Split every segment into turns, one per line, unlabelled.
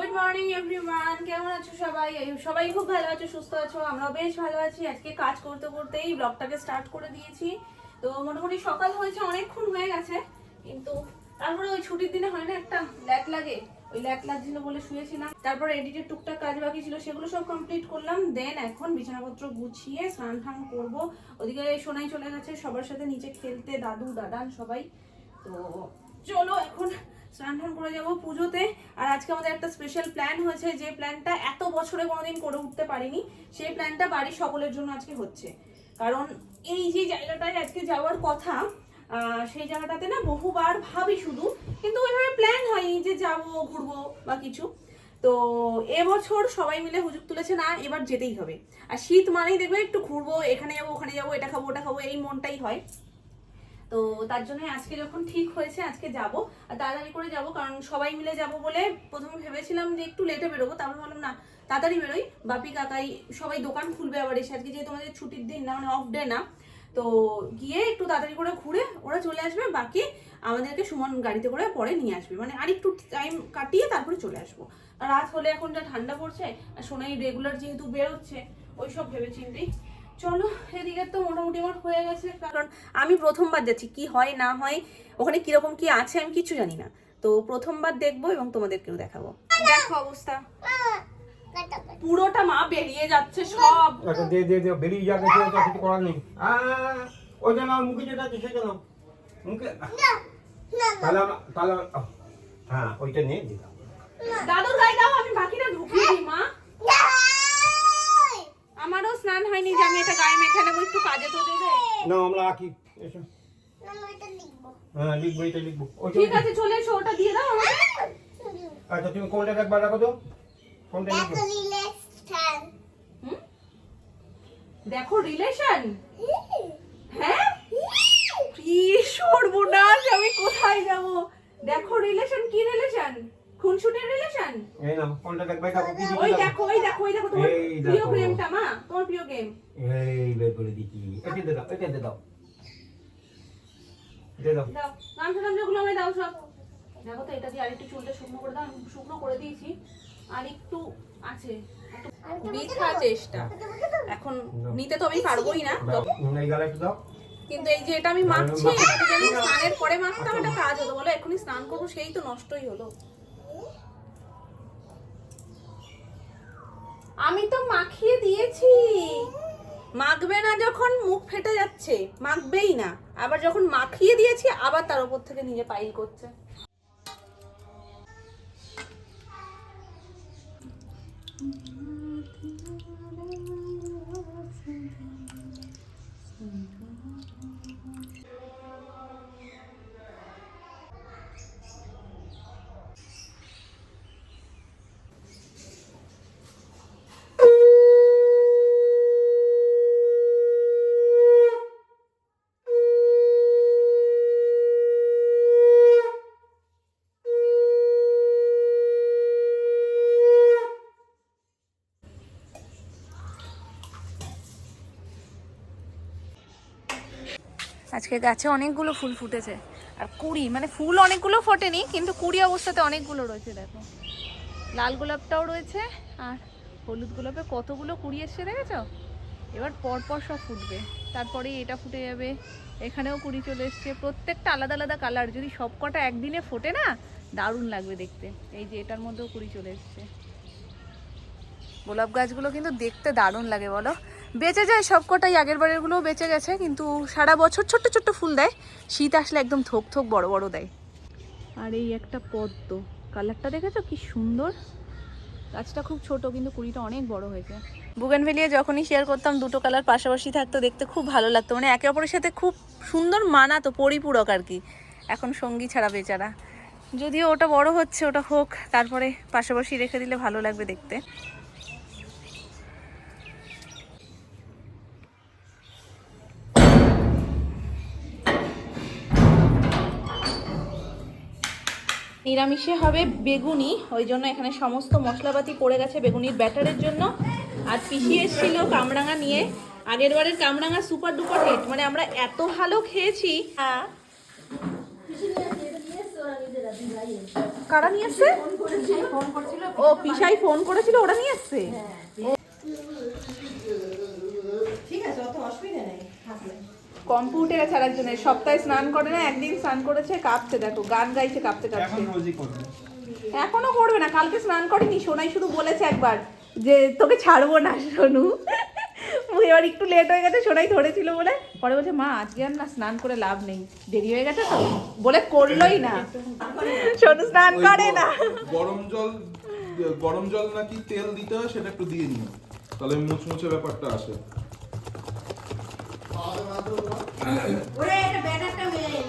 Good morning everyone, কেমন আছো সবাই? সবাই খুব ভালো আছো, সুস্থ আছো, আমরাও বেশ ভালো আছি। আজকে কাজ করতে করতেই ব্লগটাকে স্টার্ট করে দিয়েছি। তো মোটামুটি সকাল হয়েছে, অনেকক্ষণ হয়ে গেছে, কিন্তু তারপরে ওই ছুটির দিনে হয় না একটা ল্যাক লাগে, ওই ল্যাক লাগছিল বলে শুয়েছিলাম। তারপরে এডিটের টুকটাক কাজ বাকি ছিল, সেগুলো সব কমপ্লিট করলাম। দেন এখন বিছানাপত্র গুছিয়ে স্নান টান করবো। ওদিকে সোনাই চলে গেছে সবার সাথে নিচে খেলতে, দাদু দাদান সবাই। তো চলো এখন স্নান টান করে যাবো পুজোতে। আর আজকে আমাদের একটা স্পেশাল প্ল্যান হয়েছে, যে প্ল্যানটা এত বছরে কোনোদিন করে উঠতে পারিনি। সেই প্ল্যানটা বাড়ির সকলের জন্য আজকে হচ্ছে। কারণ এই যে জায়গাটায় আজকে যাওয়ার কথা, সেই জায়গাটাতে না বহুবার ভাবি শুধু, কিন্তু ওইভাবে প্ল্যান হয়নি যে যাবো ঘুরবো বা কিছু। তো এবছর সবাই মিলে হুজুক তুলেছে না এবার যেতেই হবে। আর শীত মানেই দেখবে একটু ঘুরবো, এখানে যাবো ওখানে যাবো, এটা খাবো ওটা খাবো, এই মনটাই হয়। তো তার জন্য আজকে যখন ঠিক হয়েছে আজকে যাব, আর তাড়াতাড়ি করে যাব, কারণ সবাই মিলে যাব বলে প্রথমে ভেবেছিলাম যে একটু লেটে বেরোবো, তারপর ভাবলাম না তাড়াতাড়ি বেরোই, বাপি কাকাই সবাই দোকান খুলবে আবার এসে, আজকে যেহেতু আমাদের ছুটির দিন না, মানে অফ ডে না। তো গিয়ে একটু তাড়াতাড়ি করে ঘুরে ওরা চলে আসবে, বাকি আমাদেরকে সুমন গাড়িতে করে পরে নিয়ে আসবে, মানে আর একটু টাইম কাটিয়ে তারপরে চলে আসবো। আর রাত হলে এখন যা ঠান্ডা পড়ছে, আর সোনাই রেগুলার যেহেতু বেরোচ্ছে, ওইসব ভেবে চিন্তেই। চলো, এদিকে তো মোটামুটি আমার হয়ে গেছে, কারণ আমি প্রথমবার যাচ্ছি, কি হয় না হয় ওখানে কিরকম কি আছে আমি কিছু জানি না। তো প্রথমবার দেখবো এবং তোমাদেরকেও দেখাবো। দেখো অবস্থা পুরোটা মা বেরিয়ে যাচ্ছে সব।
আচ্ছা দে দে দে বেরিয়ে যাবে, কিছু করার নেই। ওই যে নাও মুখে যেটা আছে সেটা নাও মুখে। তাহলে তাহলে হ্যাঁ ওইটা নিয়ে দিলাম।
দাদুর গায়ে দাও, আমি বাকিটা ঢুকিয়ে দিই মা। আমারও স্নান হয়নি যে আমি এটা গায়ে মেখে নেবো, একটু কাজে তো দেবে
না আমরা আঁকি এসো। হ্যাঁ লিখবো, এটা লিখবো।
ঠিক আছে চলে এসো, ওটা দিয়ে দাও আমাকে।
আচ্ছা তুমি কোনটা একবার রাখো তো, কোনটা লিখবো?
দেখো রিলেশন। হ্যাঁ কি সর্বনাশ, আমি কোথায় যাব? দেখো রিলেশন, কি রিলেশন? খুনসুটির রিলেশন।
এই নাও কোনটা একবার রাখো। কি
ওই দেখো ওই দেখো ওই দেখো, তোমার প্রিয় গেমটা মা, তোমার প্রিয় গেম।
এই বের করে দিচ্ছি, এটা দে দাও, এটা দে দাও, দে দাও।
দাও নাম শুনলাম যেগুলো আমায় দাও সব। দেখো তো এটা দিয়ে আরেকটু চুলটা শুকনো করে দাও, আমি শুকনো করে দিয়েছি, আর একটু আছে, একটু বৃথা চেষ্টা। এখন নিতে তো আমি পারবোই না,
এই গালে একটু দাও।
কিন্তু এই যে এটা আমি মাখছি, এটা যদি আমি স্নানের পরে মাখতাম একটা কাজ হতো বলো, এখনই স্নান করবো সেই তো নষ্টই হলো। আমি তো মাখিয়ে দিয়েছি, মাখবে না যখন, মুখ ফেটে যাচ্ছে, মাখবেই না। আবার যখন মাখিয়ে দিয়েছি আবার তার উপর থেকে নিজে পাইল করছে। আজকে গাছে অনেকগুলো ফুল ফুটেছে, আর কুড়ি, মানে ফুল অনেকগুলো ফোটেনি কিন্তু কুড়ি অবস্থাতে অনেকগুলো রয়েছে। দেখো লাল গোলাপটাও রয়েছে, আর হলুদ গোলাপে কতগুলো কুড়ি এসছে দেখেছো। এবার পরপর সব ফুটবে, তারপরে এটা ফুটে যাবে, এখানেও কুড়ি চলে এসছে, প্রত্যেকটা আলাদা আলাদা কালার। যদি সব কটা একদিনে ফোটে না দারুণ লাগবে দেখতে। এই যে এটার মধ্যেও কুড়ি চলে এসছে। গোলাপ গাছগুলো কিন্তু দেখতে দারুণ লাগে বলো, বেঁচে যায় সব কটাই, আগের বারেরগুলোও বেঁচে গেছে, কিন্তু সারা বছর ছোট্ট ছোট্ট ফুল দেয়, শীত আসলে একদম থোক থোক বড় বড় দেয়। আর এই একটা পদ্ম, কালারটা দেখেছো কি সুন্দর। গাছটা খুব ছোট কিন্তু কুড়িটা অনেক বড় হয়েছে। বুগেনভেলিয়া যখনই শেয়ার করতাম দুটো কালার পাশাপাশি থাকতো, দেখতে খুব ভালো লাগতো, মানে একে অপরের সাথে খুব সুন্দর মানাতো, পরিপূরক আর কি। এখন সঙ্গী ছাড়া বেচারা, যদিও ওটা বড় হচ্ছে, ওটা হোক, তারপরে পাশাপাশি রেখে দিলে ভালো লাগবে দেখতে। নিরামিষে হবে বেগুনি, ওই জন্য এখানে সমস্ত মশলাপাতি পড়ে গেছে বেগুনির ব্যাটারের জন্য। আর পিসি এসেছিল কামরাঙা নিয়ে, আগের বারের কামরাঙা সুপার ডুপার হিট, মানে আমরা এত ভালো খেয়েছি। কারা নিয়ে এসছে? ফোন করছিল ও পিসাই ফোন করেছিল, ওরা নিয়ে এসছে।
ঠিক আছে, অত অসুবিধা নেই থাকলে।
কম্পিউটার আছে আরেকজনের, সপ্তাহে স্নান করে না, একদিন স্নান করেছে, কাঁপছে, দেখো গান গাইছে কাঁপতে কাঁপতে।
এখন রোজই করবে।
এখনো করবে না, কালকে স্নান করেনি। সোনাই শুধু বলেছে একবার যে তোকে ছাড়বো না সোনু। এবার একটু লেট হয়ে গেছে, সোনাই ধরেছিল বলে, পরে বলছে মা আজকে আর না স্নান করে লাভ নেই, দেরি হয়ে গেছে তো, বলে করলোই না। সোনু স্নান করে না।
গরম জল নাকি তেল দিতে হয়, সেটা একটু দিয়ে নিও, তাহলে মুচমুচে ব্যাপারটা আসে।
ওরে এটা ব্যাটারটা হয়ে যায়।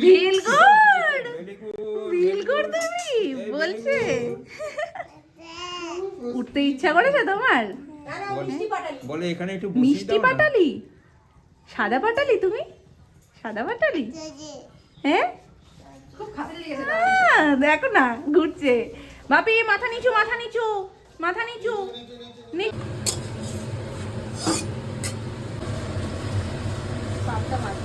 ফিল গুড, ফিল গুড তুমি বলছে। উঠতে ইচ্ছা করেছে তোমার?
না না, মিষ্টি পাটালি।
বলে এখানে একটু
মিষ্টি পাটালি? সাদা পাটালি তুমি? সাদা পাটালি? হ্যাঁ
খুব খাতির লেগেছে।
দেখো না ঘুরছে। বাপি মাথা নিচু, মাথা নিচু, মাথা নিচু। পাবদা মাছ।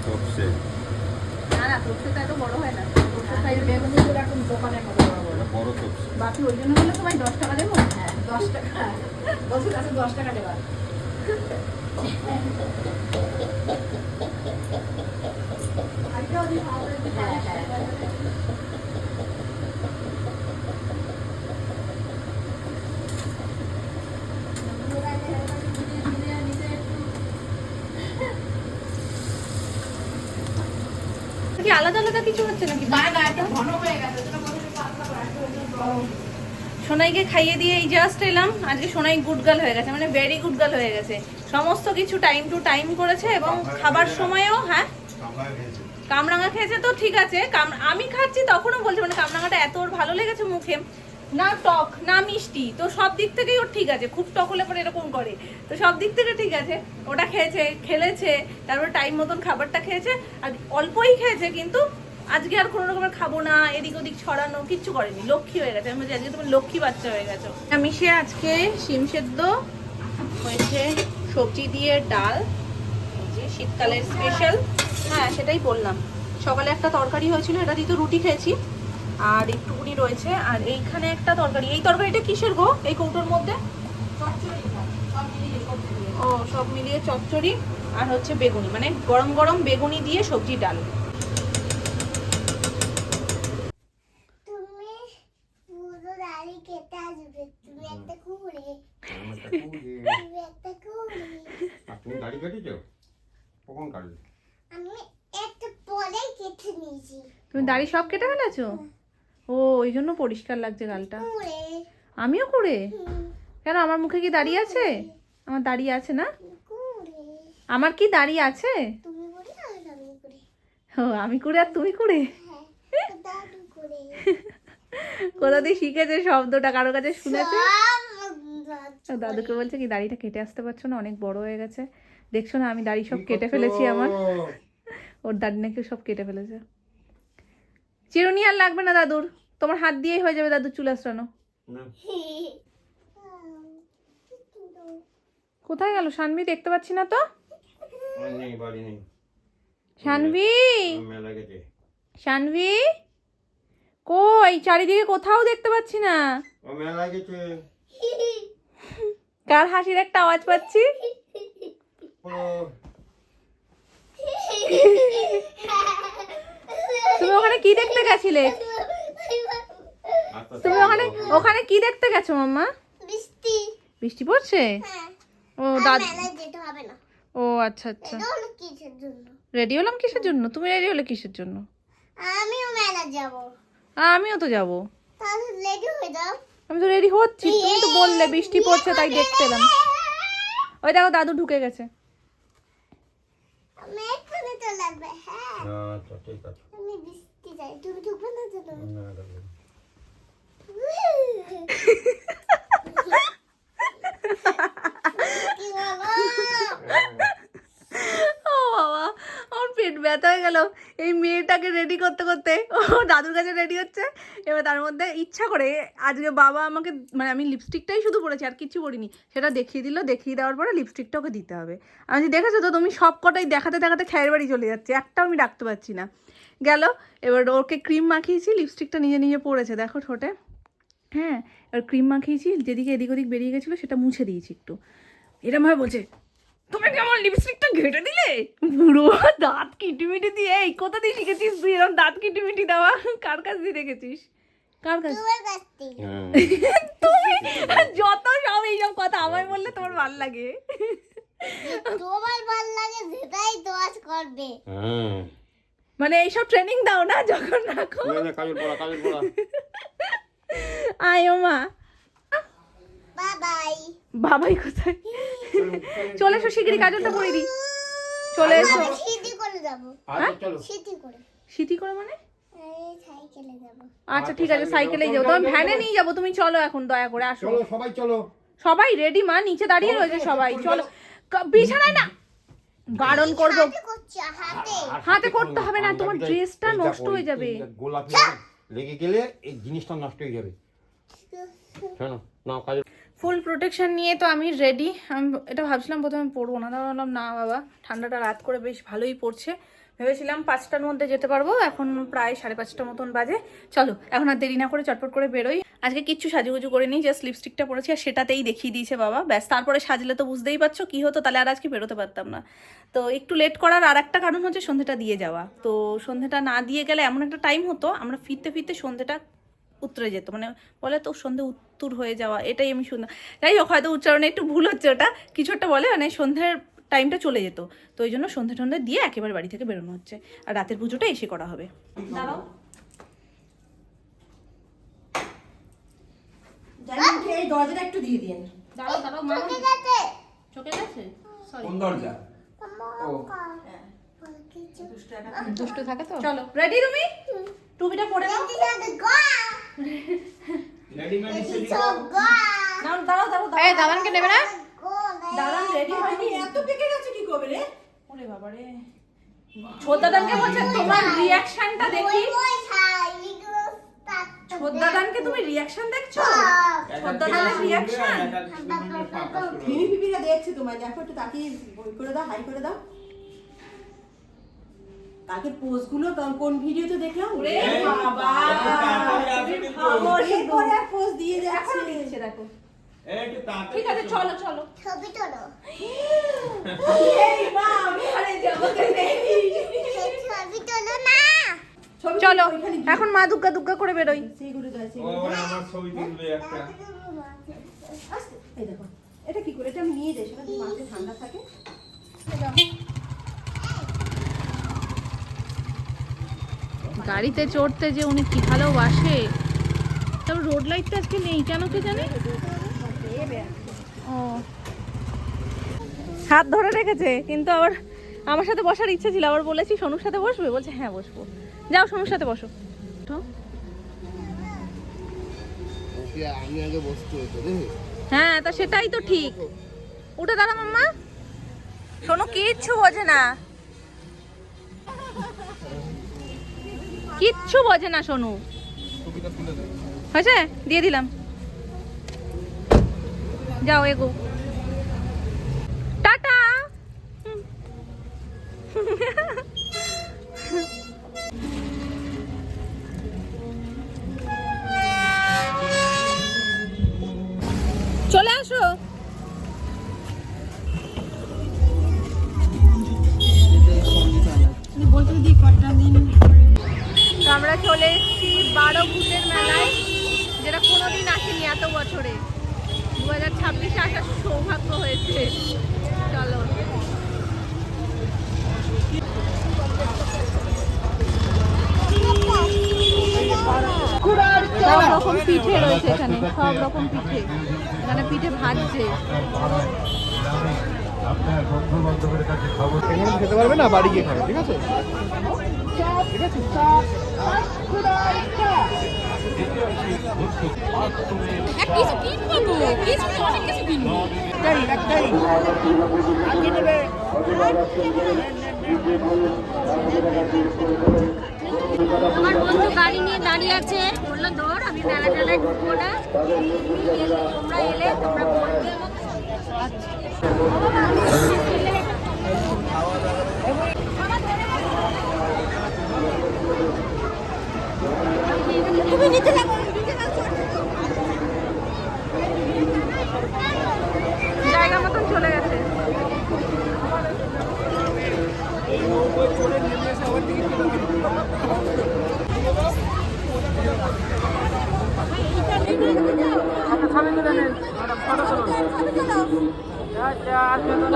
তপসে
না না, তোরটা তো এত বড় হয় না।
এই বেগুনিগুলো এখন দোকানের মতো বড় বড়।
বড় তপসে।
বাপি ওই জন্য বললো তোমায় 10 টাকা দেবো।
হ্যাঁ 10 টাকা। বলছি কাছে 10 টাকা দেবা। হ্যাঁ হ্যাঁ।
কি আলাদা আলাদা কিছু হচ্ছে নাকি?
না না, এটা ঘন হয়ে গেছে। ওটা বলতে পাতলা করে আসলে গরম।
সোনাইকে খাইয়ে দিয়ে এই জাস্ট এলাম। আজকে সোনাই গুড গার্ল হয়ে গেছে, মানে ভেরি গুড গার্ল হয়ে গেছে। সমস্ত কিছু টাইম টু টাইম করেছে এবং খাবার সময়ও হ্যাঁ কামরাঙা খেয়েছে তো ঠিক আছে। আমি খাচ্ছি তখনও বলছে মানে কামরাঙাটা এত ওর ভালো লেগেছে মুখে, না টক না মিষ্টি, তো সব দিক থেকেই ওর ঠিক আছে। খুব টক হলে পরে এরকম করে, তো সব দিক থেকে ঠিক আছে। ওটা খেয়েছে, খেলেছে, তারপর টাইম মতন খাবারটা খেয়েছে। আর অল্পই খেয়েছে, কিন্তু আজকে আর কোনো রকমের খাবো না এদিক ওদিক ছড়ানো কিচ্ছু করেনি, লক্ষ্মী হয়ে গেছে। আমি বলছি আজকে তুমি লক্ষ্মী বাচ্চা হয়ে গেছো। নিরামিষে আজকে শিম সেদ্ধ হয়েছে, সবজি দিয়ে ডাল, এই যে শীতকালের স্পেশাল। হ্যাঁ সেটাই বললাম, সকালে একটা তরকারি হয়েছিল, এটা দিয়ে তো রুটি খেয়েছি, আর একটুকুনি রয়েছে। আর এইখানে একটা তরকারি, এই তরকারিটা কিসের গো এই কৌটোর মধ্যে? ও সব মিলিয়ে চচ্চড়ি আর হচ্ছে বেগুনি, মানে গরম গরম বেগুনি দিয়ে সবজি ডাল।
তুমি পুরো দাড়ি কেটে আসবে, তুমি একটা কুড়ে, তুমি একটা কুড়ে।
তুমি দাড়ি কেটেছো? কখন কাটলে?
আমি একটা পরেই কেটে নিয়েছি।
তুমি দাড়ি সব কেটে ফেলেছো? ও ওই জন্য পরিষ্কার লাগছে গালটা।
কুড়ে।
আমিও করে? কেন আমার মুখে কি দাড়ি আছে? আমার দাড়ি আছে না?
কুড়ে।
আমার কি দাড়ি আছে?
তুমি কুড়ে আর আমি কুড়ে।
ও আমি করে আর তুমি করে?
হ্যাঁ, দাদু কুড়ে।
কোথা দিয়ে শিখেছে শব্দটা, কারো কাছে শুনেছে?
সব
ও দাদুকে বলছে কি দাড়িটা কেটে আসতে পারছো না, অনেক বড় হয়ে গেছে, দেখছো না আমি দাড়ি সব কেটে ফেলেছি আমার। ওর দাড়ি নাকি সব কেটে ফেলেছে। চিরুনি আর লাগবে না দাদুর, তোমার হাত দিয়েই হয়ে যাবে দাদুর চুল আঁচড়ানো। কোথায় গেল শানভি? দেখতে পাচ্ছি না তো।
নেই, বাড়ি নেই।
শানভি,
মেলা গেছে।
শানভি কই? চারিদিকে কোথাও দেখতে পাচ্ছি না।
ও মেলা গেছে।
কার হাসির একটা আওয়াজ পাচ্ছি?
ও
তুমি ওখানে কি দেখতে গেছিলে?
আস্তে
তুমি ওখানে ওখানে কি দেখতে গেছো মাম্মা?
বৃষ্টি।
বৃষ্টি পড়ছে?
হ্যাঁ,
ও
আর
দাদু,
মেলায় যেতে হবে না।
ও আচ্ছা আচ্ছা।
এটা হলো কিসের জন্য?
রেডি হলাম কিসের জন্য? তুমি রেডি হলে কিসের জন্য?
আমিও মেলা যাব।
আমিও তো যাব।
তাহলে রেডি হয়ে যাও।
আমি তো রেডি হচ্ছি, তুমি তো বললে বৃষ্টি পড়ছে তাই দেখতে এলাম। ওই দেখো দাদু ঢুকে গেছে।
আমি এক্ষুনি চলে আসবে। হ্যাঁ,
আচ্ছা ঠিক আছে।
আমি বৃষ্টি যাই, তুমি ঢুকবে না তো?
না, না, না।
কি বাবা?
ও বাবা, আমার পেট ব্যথা হয়ে গেল এই মেয়েটাকে রেডি করতে করতে। ও দাদুর কাছে রেডি হচ্ছে, এবার তার মধ্যে ইচ্ছা করে আজকে বাবা আমাকে, মানে আমি লিপস্টিকটাই শুধু পরেছি আর কিছু পরিনি, সেটা দেখিয়ে দিল। দেখিয়ে দেওয়ার পরে লিপস্টিকটা ওকে দিতে হবে। আমি দেখেছো তো, তুমি সব কটাই দেখাতে দেখাতে খেয়ের বাড়ি চলে যাচ্ছে, একটাও আমি রাখতে পারছি না। গেল। এবার ওকে ক্রিম মাখিয়েছি, লিপস্টিকটা নিজে নিজে পড়েছে দেখো ঠোঁটে। হ্যাঁ, এবার ক্রিম মাখিয়েছি, যেদিকে এদিক ওদিক বেরিয়ে গেছিলো সেটা মুছে দিয়েছি একটু। এরম ভাবে বলছে, তুমি কি আমার লিপস্টিকটা ঘেটে দিলে? পুরো দাঁত কিটিমিটি দিয়ে। এই কোথা দিয়ে শিখেছিস তুই এরকম দাঁত কিটিমিটি দেওয়া? কার কাছ দিয়ে দেখেছিস? কার কাছ?
তোমার কাছ থেকে।
তুমি যত সব এইসব কথা আমায় বললে তোমার ভাল লাগে।
তোমার ভালো লাগে সেটাই তো আজ করবে।
মানে এইসব ট্রেনিং দাও না যখন রাখো?
কাজল পড়া
আয় ও মা।
Bye bye.
বাবাই কোথায়? চলে এসো শিগগিরই, কাজলটা পরে দিই। চলে এসো।
আমি সিটি করে যাব।
আচ্ছা চলো।
সিটি করে।
সিটি করে মানে?
এই সাইকেলে যাব।
আচ্ছা ঠিক আছে, সাইকেলেই যাবো। তুমি ভ্যানে নিয়ে যাবো, তুমি চলো এখন দয়া করে আসো।
চলো সবাই চলো।
সবাই রেডি মা, নিচে দাঁড়িয়ে রয়েছে সবাই। চলো বিছানায় না, বারণ করবো।
হাতে করছি হাতে।
হাতে করতে হবে না, তোমার ড্রেসটা নষ্ট হয়ে যাবে।
গোলাপি লেগে গেলে এই জিনিসটা নষ্ট হয়ে যাবে। শোনো নাও কাজল।
ফুল প্রোটেকশন নিয়ে তো আমি রেডি। আমি এটা ভাবছিলাম প্রথমে পরবো না, তারপর বললাম না বাবা, ঠান্ডাটা রাত করে বেশ ভালোই পড়ছে। ভেবেছিলাম 5টার মধ্যে যেতে পারবো, এখন প্রায় 5:30 মতন বাজে। চলো এখন আর দেরি না করে চটপট করে বেরোই। আজকে কিচ্ছু সাজুগুজু করে নিই, জাস্ট লিপস্টিকটা পরেছি আর সেটাতেই দেখিয়ে দিয়েছে বাবা। ব্যাস, তারপরে সাজলে তো বুঝতেই পারছো কি হতো, তাহলে আর আজকে বেরোতে পারতাম না। তো একটু লেট করার আর একটা কারণ হচ্ছে সন্ধ্যেটা দিয়ে যাওয়া। তো সন্ধ্যেটা না দিয়ে গেলে এমন একটা টাইম হতো, আমরা ফিরতে ফিরতে সন্ধ্যেটা উতরে যেত, মানে বলে তো সন্ধে উত্তর হয়ে যাওয়া, এটাই আমি শুনলাম। যাই হোক, হয়তো উচ্চারণে একটু ভুল হচ্ছে, ওটা কিছু একটা বলে, মানে সন্ধ্যের টাইমটা চলে যেত। তো ওই জন্য সন্ধ্যে টন্ধে দিয়ে একেবারে বাড়ি থেকে বেরোনো হচ্ছে, আর রাতের পুজোটা এসে করা হবে। দাঁড়াও,
এই দরজাটা একটু দিয়ে দিন।
দাঁড়াও দাঁড়াও মা,
ঠিক আছে।
চোখে গেছে? সরি,
কোন দরজা? ও
দুষ্ট থাকে তো।
চলো রেডি তুমি? টুপিটা পরে নাও।
রেডিমেড এসে
নাও, দাঁড়াও দাঁড়াও
এই দাদানকে নেবে না?
দাঁড়ান, রেডি হয়নি।
এত পেকে গেছে কি করবে রে?
ওরে বাবা রে, ছোটদাদানকে বলছে তোমার রিঅ্যাকশনটা দেখি। ছোটদাদানকে তুমি রিঅ্যাকশন দেখছো? ছোটদাদানের রিঅ্যাকশন।
পিপিরা দেখছে তোমায়, দেখো একটু তাকিয়ে বই করে দাও, হাই করে দাও। তাকে পোজগুলো কোন ভিডিওতে দেখলাম?
ওরে বাবা,
এই করে আর পোজ দিয়ে যাচ্ছে।
এখনো দিচ্ছে দেখো।
একটু তাড়াতাড়ি
ঠিক আছে চলো চলো।
ছবি তোলো।
এই মা, আমি হারে যাবো কে নেই।
ছবি তোলো না।
ছবি
চলো
ওইখানে
এখন মা দুগ্গা দুগ্গা করে বেরোই।
সেইগুলো দেয়,
ও
সেইগুলো দেয়।
আমার ছবি তুলবে একটা।
আস্তে, এই দেখো এটা কি করে, এটা আমি নিয়ে যাই, সেটা মাঝে ঠান্ডা থাকে।
গাড়িতে চড়তে যে উনি কি ভালোবাসে। তবে রোড লাইটটা আজকে নেই কেন কে জানে। ও হাত ধরে রেখেছে, কিন্তু আবার আমার সাথে বসার ইচ্ছে ছিল, আবার বলেছি সোনুর সাথে বসবে, বলছে হ্যাঁ বসবো। যাও সোনুর সাথে বসো।
আমি আগে বসতে হতো রে।
হ্যাঁ তা সেটাই তো ঠিক। উঠে দাঁড়া মাম্মা। সোনু কিচ্ছু বোঝে না, কিচ্ছু বোঝে না সোনু। হয়েছে, দিয়ে দিলাম। যাও এগো, টাটা। চলে আসো। তো আমরা চলে এসেছি 12 ভূতের মেলায়, যেটা কোনোদিন আসেনি এত বছরে। 2026-এ আসার সৌভাগ্য হয়েছে। চলো সব রকম পিঠে রয়েছে এখানে, সব রকম পিঠে। এখানে পিঠে ভাজছে।
এখানে খেতে পারবে না, বাড়ি গিয়ে খাবে, ঠিক আছে?
আমার বন্ধু গাড়ি নিয়ে দাঁড়িয়ে আছে, বললো ধর আমি মেলা টেলায় ঢুকবো না, তোমরা এলে তোমরা বলবে আমাকে।
তুমি নিচে লাগো, নিচে লাগো।
জায়গা মতন চলে গেছে।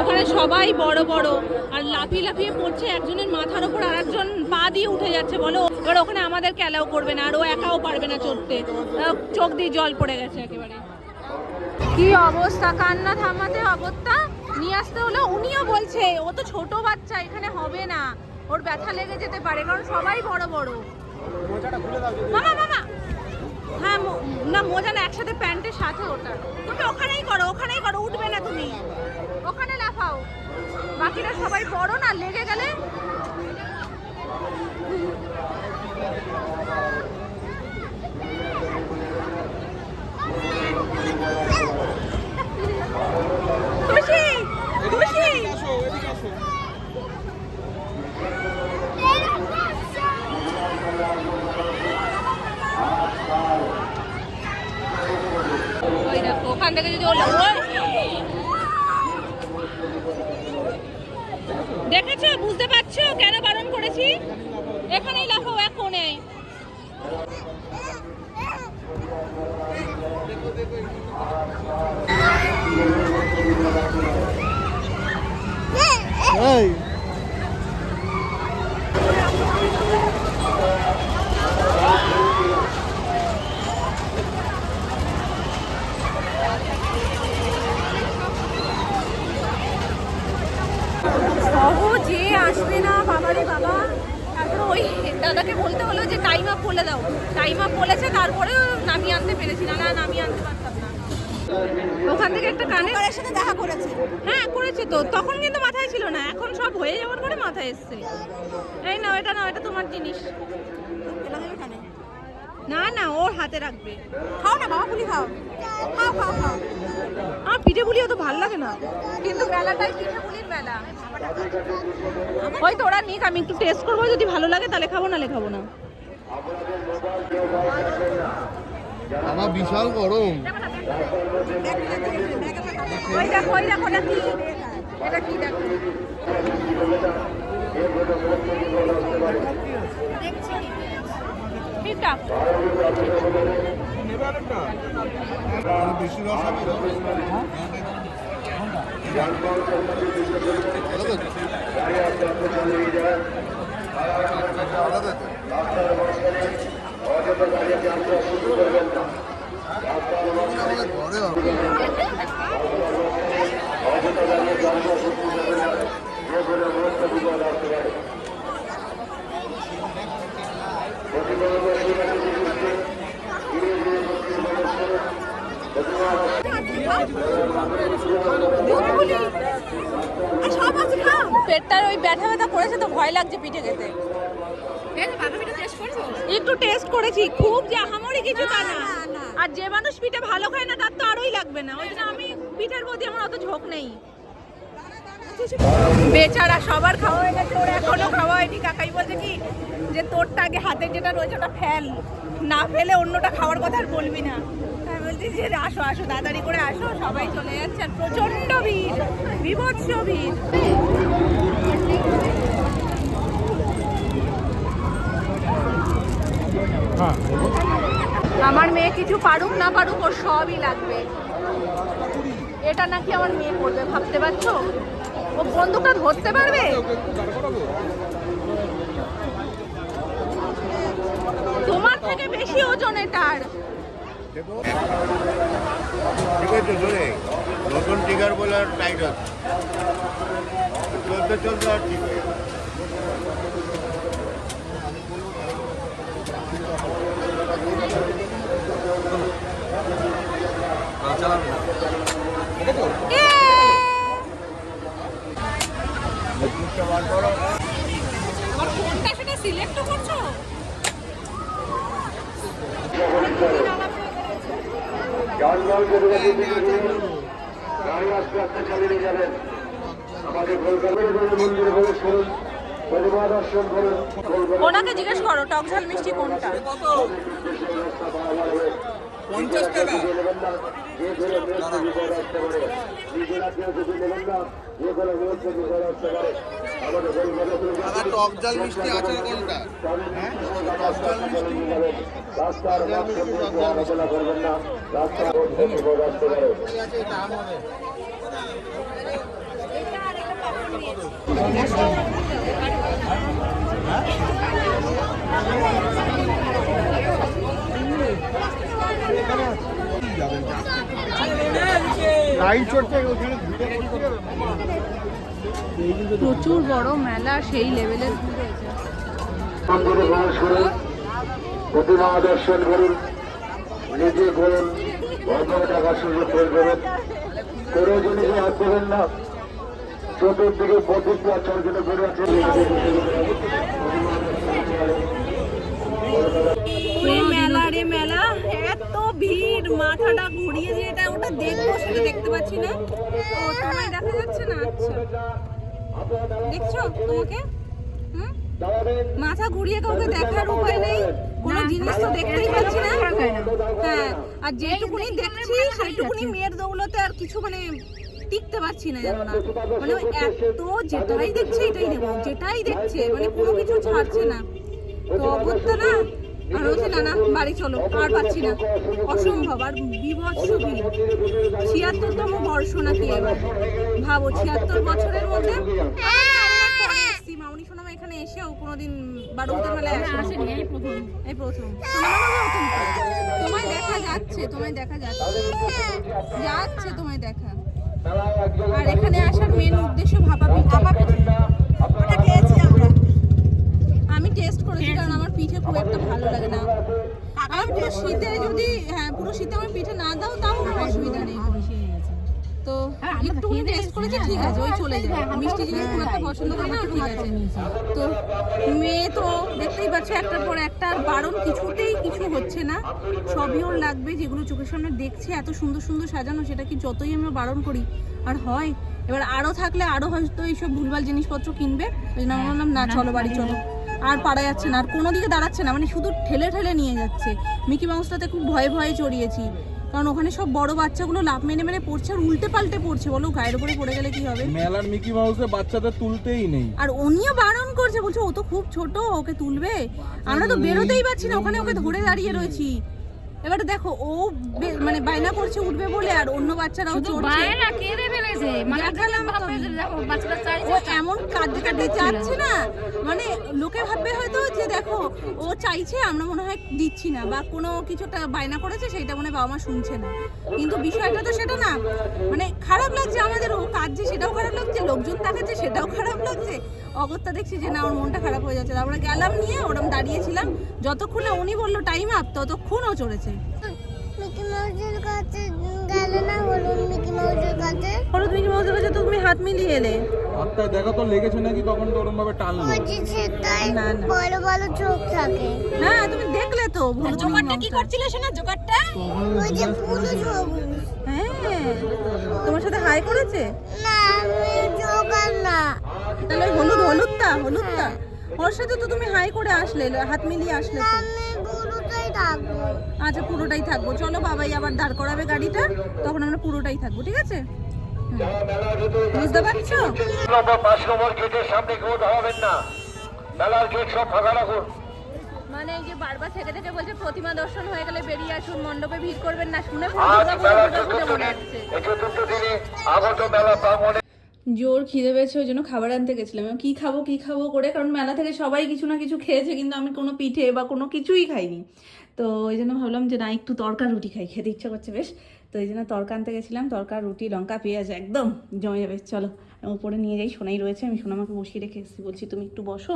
ওখানে সবাই বড় বড় আর লাফিয়ে লাফিয়ে পড়ছে, একজনের মাথার ওপর আর একজন পা দিয়ে উঠে যাচ্ছে বলো। এবার ওখানে আমাদেরকে অ্যালাউ করবে না, আর ও একাও পারবে না চড়তে, চোখ দিয়ে জল পড়ে গেছে একেবারে। কি অবস্থা, কান্না থামাতে অবস্থা নিয়ে আসতে হলো। উনিও বলছে ও তো ছোট বাচ্চা, এখানে হবে না, ওর ব্যথা লেগে যেতে পারে, কারণ সবাই বড় বড়। মামা মামা, হ্যাঁ না মোজা না, একসাথে প্যান্টের সাথে ওটা। তুমি ওখানেই করো, ওখানেই করো, উঠবে না তুমি, ওখানে লাফাও। বাকিরা সবাই বড় না, লেগে গেলে খুশি খুশি। ওই দেখো ওখান থেকে যদি দেখেছো, বুঝতে পারছো কেন বারণ করেছি? এখানেই লাফাও, এক কোণে।
এই
সহজে আসবে না বাবারে বাবা। তারপরে ওই দাদাকে বলতে হলো যে টাইম আপ বলে দাও, টাইম আপ বলেছে, তারপরেও নামিয়ে আনতে পেরেছি না, নামিয়ে আনতে পারতাম না। ওখান থেকে একটা কানের
সাথে দেখা করেছে।
হ্যাঁ করেছে তো, তখন কিন্তু মাথায় ছিল না, এখন সব হয়ে যাওয়ার পরে মাথায় এসছে। এই নাও, এটা নাও, এটা তোমার জিনিস। না না, ওর হাতে রাখবে।
খাও না বাবা, পুলি খাও, খাও খাও খাও।
আমার পিঠে পুলি অত ভালো লাগে না, কিন্তু মেলাটাই পিঠে পুলির মেলা। ওই তোরা নিক, আমি একটু টেস্ট করবো, যদি ভালো লাগে তাহলে খাবো, নালে খাবো না।
আমার বিশাল গরম।
ওই দেখো, ওই দেখো, এটা কি, এটা কি দেখো। ঠিকঠাক
বেশি রস হবে।
পেটটার ওই ব্যথা ব্যথা করেছে তো, ভয় লাগছে পিঠে খেতে। একটু টেস্ট করেছি, খুব যে আহামরি কিছু তা না। আর যে মানুষ পিঠে ভালো খায় না তার তো আরোই লাগবে না, ওই জন্য আমি পিঠের প্রতি আমার অত ঝোঁক নেই। বেচারা সবার খাওয়া হয়ে গেছে, ওর এখনো খাওয়া হয়নি। কাকাই বলছে কি যে তোরটা আগে হাতের যেটা রয়েছে ওটা ফেল, না ফেলে অন্যটা খাওয়ার কথা আর বলবি না। আমি বলছি যে আসো আসো, তাড়াতাড়ি করে আসো, সবাই চলে যাচ্ছে। আর প্রচন্ড ভিড়, বিভৎস ভিড়। আমার মেয়ে কিছু পারুক না পারুক, ওর সবই লাগবে। এটা নাকি আমার মেয়ে করবে, ভাবতে পারছো? ও বন্দুকটা ধরতে পারবে? তোমার থেকে বেশি ওজন এটার।
ঠিক আছে, ধরে নতুন টিকার বলে আর টাইট আছে, চলতে চলতে আর ঠিক হয়ে যাবে।
আমার কোনটা সেটা সিলেক্ট করছো?
গাড়ি আস্তে আস্তে চালিয়ে যাবেন। আমাদের কলকাতার মন্দিরে প্রবেশ করুন।
ওনাকে জিজ্ঞেস করো টক ঝাল মিষ্টি কোনটা।
50 টাকা।
দাদা টক ঝাল মিষ্টি আচার কোনটা? হ্যাঁ টক ঝাল মিষ্টি
প্রচুর বড় মেলা, সেই লেভেলের ভিড় হয়েছে।
মন্দিরে প্রবেশ করুন, প্রতিমা দর্শন করুন, নিজে করুন, অন্য টাকার সুযোগ করে দেবেন। কোনো জিনিসে হাত দেবেন না। চতুর্দিকে প্রতিক্রিয়া চর্চা করে আছে।
মেলা রে মেলা, এত ভিড়, মাথাটা ঘুরিয়ে দিয়ে এটা ওটা দেখবো সেটা দেখতে পাচ্ছি না। ও তোমায় দেখা যাচ্ছে না? আচ্ছা দেখছো তোমাকে? মাথা ঘুরিয়ে কাউকে দেখার উপায় নেই, কোনো জিনিস তো দেখতেই পাচ্ছি না। হ্যাঁ, আর যেটুকুনি দেখছি সেইটুকুনি মেয়ের দৌলতে আর কিছু মানে টিকতে পারছি না, জানো না, মানে এত যেটাই দেখছে এটাই নেবো, যেটাই দেখছে মানে কোনো কিছু ছাড়ছে না। তো অবস্থা না, আর বলছি না না বাড়ি চলো, আর পাচ্ছি না, অসম্ভব। আর বিভৎস ভিড়, ৭৬তম বর্ষ নাকি এবার, ভাবো ৭৬ বছরের মধ্যে। মামনি সোনামা এখানে এসেও কোনোদিন বারুদের মেলায় আসেনি, এই প্রথম। তোমায় দেখা যাচ্ছে, তোমায় দেখা যাচ্ছে, যাচ্ছে তোমায় দেখা। আর এখানে আসার মেন উদ্দেশ্য ভাপা পিঠা। ওটা খেয়েছি আমরা, আমি টেস্ট করেছি, কারণ আমার পিঠে খুব একটা ভালো লাগে না। আমার পুরো শীতে যদি, হ্যাঁ পুরো শীতে আমার পিঠে না দাও তাও কোনো অসুবিধা নেই। তো একটুখানি টেস্ট করেছি, ঠিক আছে, ওই চলে যায়। মিষ্টি জিনিস খুব একটা পছন্দ করি না, ঠিক আছে। তো মেয়ে তো দেখতেই পাচ্ছ একটার পর একটা, বারণ কিছুতেই কিছু হচ্ছে না, সবই ওর লাগবে। যেগুলো চোখের সামনে দেখছে এত সুন্দর সুন্দর সাজানো, সেটা কি যতই আমরা বারণ করি আর হয়। এবার আরও থাকলে আরও হয়তো এইসব ভুলভাল জিনিসপত্র কিনবে, ওই জন্য আমি বললাম না চলো বাড়ি চলো। আর পারা যাচ্ছে না, আর কোনো দিকে দাঁড়াচ্ছে না, মানে শুধু ঠেলে ঠেলে নিয়ে যাচ্ছে। মিকি মাউসটাতে খুব ভয়ে ভয়ে চড়িয়েছি, কারণ ওখানে সব বড় বাচ্চাগুলো লাফ মেরে মেরে পড়ছে আর উল্টে পাল্টে পড়ছে। বলো গায়ের উপরে পড়ে গেলে কি হবে?
মেলার মিকি মাউসে বাচ্চাদের তুলতেই নেই।
আর উনিও বারণ করছে, বলছে ও তো খুব ছোট, ওকে তুলবে। আমরা তো বেরোতেই পারছি না, ওখানে ওকে ধরে দাঁড়িয়ে রয়েছি। এবারে দেখো ও মানে বায়না করছে উঠবে বলে, আর অন্য বাচ্চারাও চড়ছে। ও এমন কাঁদতে কাঁদতে যাচ্ছে না, মানে লোকে ভাববে হয়তো যে দেখো ও চাইছে, আমরা মনে হয় দিচ্ছি না, বা কোনো কিছুটা বায়না করেছে সেইটা মনে হয় বাবা মা শুনছে না। কিন্তু বিষয়টা তো সেটা না, মানে খারাপ লাগছে আমাদের, ও কাঁদছে সেটাও খারাপ লাগছে, লোকজন তাকাচ্ছে সেটাও খারাপ লাগছে। অগত্যা দেখছি যে না, ওর মনটা খারাপ হয়ে যাচ্ছে। আমরা গেলাম নিয়ে, ওরম দাঁড়িয়েছিলাম, যতক্ষণে উনি বললো টাইম আপ ততক্ষণ ও চড়েছে।
মিকি মাউসের কাছে গেলে না, বলুন মিকি মাউসের কাছে।
হলুদ মিকি মাউসের কাছে তো তুমি হাত মিলিয়ে এলে।
হাতটা দেখো তো লেগেছে নাকি, তখন তো ওরম ভাবে টানলো।
সেটাই,
না না,
বড় বড় চোখ থাকে।
হ্যাঁ তুমি দেখলে তো। জোকারটা কি করছিলে শোনা? জোকারটা
ওই যে পুরো সবুজ।
হ্যাঁ তোমার সাথে হাই করেছে?
না আমি জোকার না।
তাহলে ওই হলুদটা ওর সাথে তো তুমি হাই করে আসলে, হাত মিলিয়ে আসলে তো।
আমি পুরোটাই থাকবো।
আচ্ছা পুরোটাই থাকবো, চলো বাবাই আবার দাঁড় করাবে গাড়িটা, তখন আমরা পুরোটাই থাকবো, ঠিক আছে? বুঝতে পারছো?
5 নম্বর গেটের সামনে কেউ দাঁড়াবেন না, মেলার গেট সব ফাঁকা রাখুন।
মানে এই যে বারবার থেকে থেকে বলছে প্রতিমা দর্শন হয়ে গেলে বেরিয়ে আসুন, মণ্ডপে ভিড় করবেন না, শুনে
আজ মেলার চতুর্থ দিন, এই চতুর্থ দিনে আগত মেলা প্রাঙ্গণে
জোর খিদে পেয়েছে, ওই জন্য খাবার আনতে গেছিলাম। কি খাবো করে, কারণ মেলা থেকে সবাই কিছু না কিছু খেয়েছে, কিন্তু আমি কোনো পিঠে বা কোনো কিছুই খাইনি। তো ওই জন্য ভাবলাম যে না একটু তরকা রুটি খাই, খেতে ইচ্ছা করছে বেশ। তো এই জন্য তরকা আনতে গেছিলাম, তরকা রুটি লঙ্কা পেঁয়াজ একদম জমে যাবে। চলো উপরে নিয়ে যাই, সোনাই রয়েছে, আমি সোনামাকে বসিয়ে রেখে এসেছি, বলছি তুমি একটু বসো,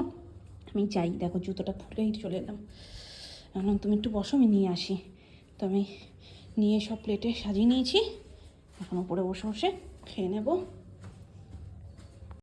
আমি চাই। দেখো জুতোটা খুলেই চলে এলাম, এখন তুমি একটু বসো, আমি নিয়ে আসি। তো আমি নিয়ে সব প্লেটে সাজিয়ে নিয়েছি, এখন উপরে বসে বসে খেয়ে নেবো।